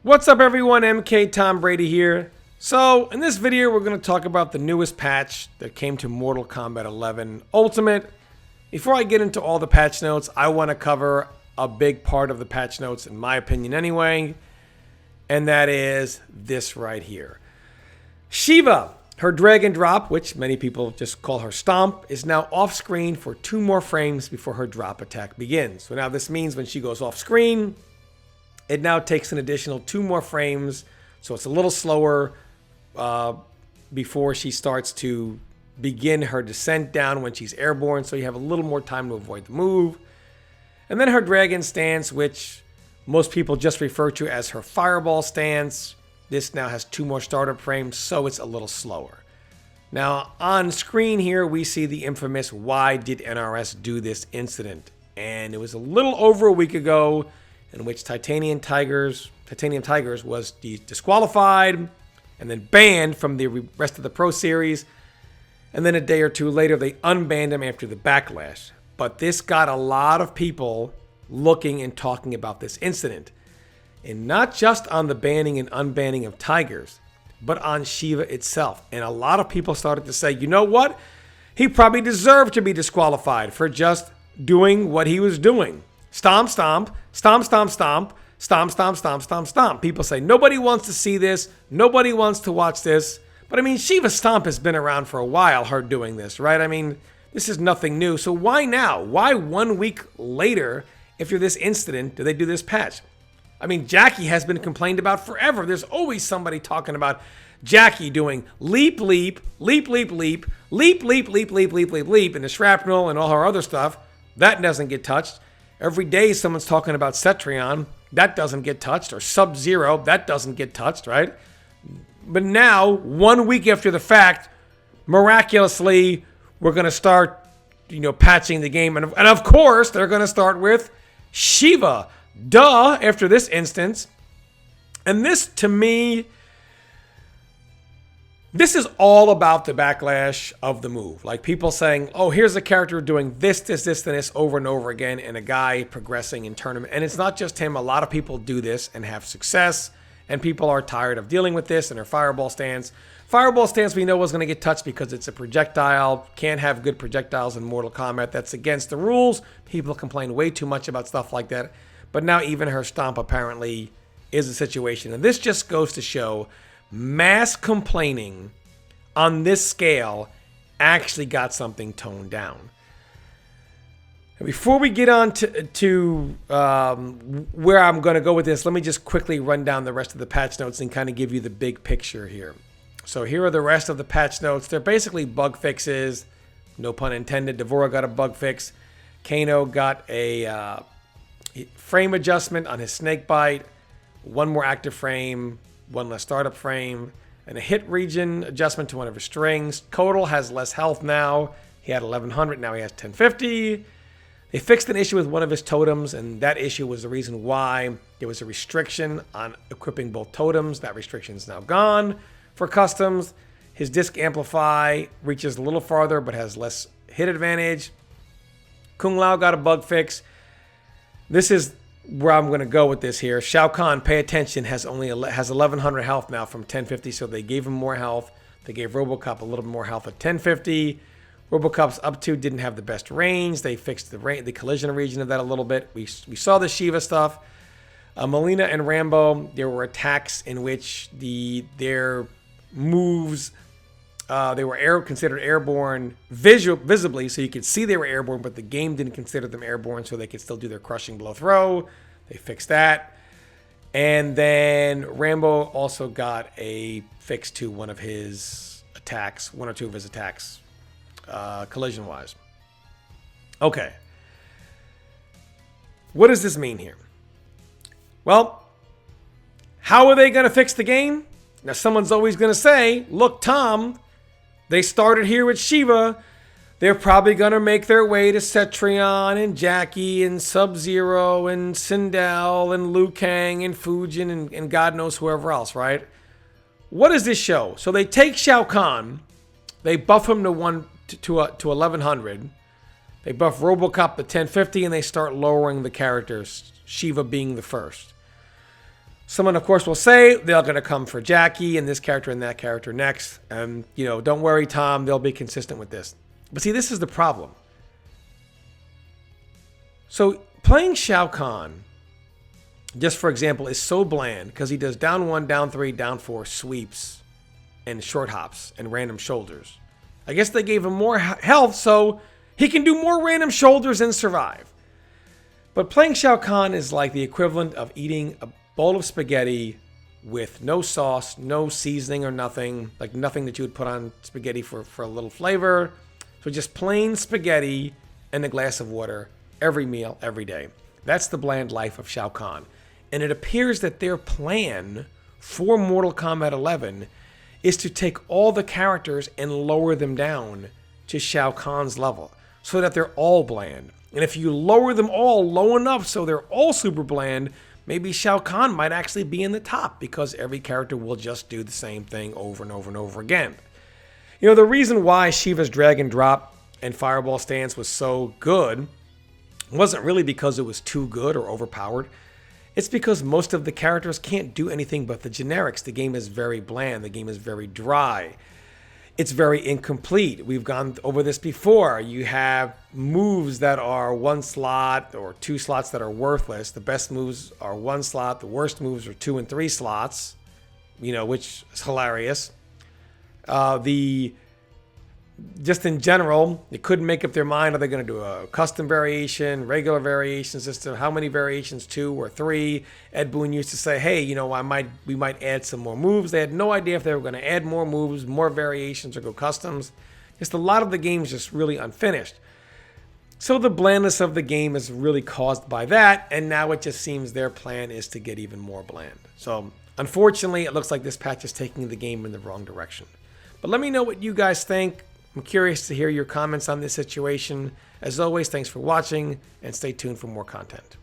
What's up everyone, MK Tom Brady here. So in this video we're going to talk about the newest patch that came to Mortal Kombat 11 Ultimate. Before I get into all the patch notes, I want to cover a big part of the patch notes in my opinion anyway, and that is this right here. Sheeva, her drag and drop, which many people just call her stomp, is now off screen for 2 more frames before her drop attack begins. So now this means when she goes off screen, it now takes an additional 2 more frames, so it's a little slower before she starts to begin her descent down when she's airborne, so you have a little more time to avoid the move. And then her dragon stance, which most people just refer to as her fireball stance. This now has 2 more startup frames, so it's a little slower. Now on screen here we see the infamous "Why did NRS do this" incident, and it was a little over a week ago, in which Titanium Tigers was disqualified and then banned from the rest of the Pro Series. And then a day or two later, they unbanned him after the backlash. But this got a lot of people looking and talking about this incident. And not just on the banning and unbanning of Tigers, but on Shiva itself. And a lot of people started to say, you know what? He probably deserved to be disqualified for just doing what he was doing. Stomp, stomp, stomp, stomp, stomp, stomp, stomp, stomp, stomp, stomp. People say nobody wants to see this. Nobody wants to watch this. But I mean, Shiva's stomp has been around for a while, her doing this, right? I mean, this is nothing new. So why now? Why 1 week later, after this incident, do they do this patch? I mean, Jackie has been complained about forever. There's always somebody talking about Jackie doing leap, leap, leap, leap, leap, leap, leap, leap, leap, leap, leap, leap, and the shrapnel and all her other stuff. That doesn't get touched. Every day someone's talking about Cetrion. That doesn't get touched. Or Sub-Zero. That doesn't get touched, right? But now, 1 week after the fact, miraculously, we're going to start, patching the game. And of course, they're going to start with Shiva. Duh, after this instance. And this, to me, this is all about the backlash of the move. Like people saying, oh, here's a character doing this, this, this, and this over and over again, and a guy progressing in tournament. And it's not just him. A lot of people do this and have success, and people are tired of dealing with this and their fireball stance. Fireball stance we know is going to get touched because it's a projectile. Can't have good projectiles in Mortal Kombat. That's against the rules. People complain way too much about stuff like that. But now even her stomp apparently is a situation. And this just goes to show mass complaining on this scale actually got something toned down. And before we get on to where I'm going to go with this, let me just quickly run down the rest of the patch notes and kind of give you the big picture here. So here are the rest of the patch notes. They're basically bug fixes. No pun intended. Devora got a bug fix. Kano got a frame adjustment on his snake bite. 1 more active frame. 1 less startup frame, and a hit region adjustment to one of his strings. Kotal has less health now. He had 1100, now he has 1050. They fixed an issue with one of his totems, and that issue was the reason why there was a restriction on equipping both totems. That restriction is now gone for customs. His disc amplify reaches a little farther, but has less hit advantage. Kung Lao got a bug fix. This is where I'm going to go with this here. Shao Kahn, pay attention, has 1100 health now from 1050, so they gave him more health. They gave RoboCop a little bit more health at 1050. RoboCop's up to didn't have the best range. They fixed the collision region of that a little bit. We saw the Shiva stuff. Melina and Rambo, there were attacks in which their moves, they were considered airborne visibly, so you could see they were airborne, but the game didn't consider them airborne, so they could still do their crushing blow throw. They fixed that. And then Rambo also got a fix to one of his attacks, 1 or 2 of his attacks, collision-wise. Okay. What does this mean here? Well, how are they going to fix the game? Now, someone's always going to say, look, Tom, they started here with Shiva. They're probably going to make their way to Cetrion and Jackie and Sub-Zero and Sindel and Liu Kang and Fujin and God knows whoever else, right? What does this show? So they take Shao Kahn, they buff him to 1100, they buff RoboCop to 1050, and they start lowering the characters, Shiva being the first. Someone, of course, will say they're going to come for Jackie and this character and that character next. And, don't worry, Tom, they'll be consistent with this. But see, this is the problem. So playing Shao Kahn, just for example, is so bland because he does down 1, down 3, down 4 sweeps and short hops and random shoulders. I guess they gave him more health so he can do more random shoulders and survive. But playing Shao Kahn is like the equivalent of eating a bowl of spaghetti with no sauce, no seasoning or nothing, like nothing that you would put on spaghetti for a little flavor. So just plain spaghetti and a glass of water every meal, every day. That's the bland life of Shao Kahn. And it appears that their plan for Mortal Kombat 11 is to take all the characters and lower them down to Shao Kahn's level so that they're all bland. And if you lower them all low enough so they're all super bland, maybe Shao Kahn might actually be in the top because every character will just do the same thing over and over and over again. The reason why Shiva's Dragon Drop and Fireball stance was so good wasn't really because it was too good or overpowered. It's because most of the characters can't do anything but the generics. The game is very bland. The game is very dry. It's very incomplete. We've gone over this before. You have moves that are 1 slot or 2 slots that are worthless. The best moves are 1 slot. The worst moves are 2 and 3 slots, which is hilarious. Just in general, they couldn't make up their mind. Are they going to do a custom variation, regular variation system? How many variations, 2 or 3? Ed Boon used to say, hey, we might add some more moves. They had no idea if they were going to add more moves, more variations, or go customs. Just a lot of the game is just really unfinished. So the blandness of the game is really caused by that, and now it just seems their plan is to get even more bland. So unfortunately, it looks like this patch is taking the game in the wrong direction. But let me know what you guys think. I'm curious to hear your comments on this situation. As always, thanks for watching, and stay tuned for more content.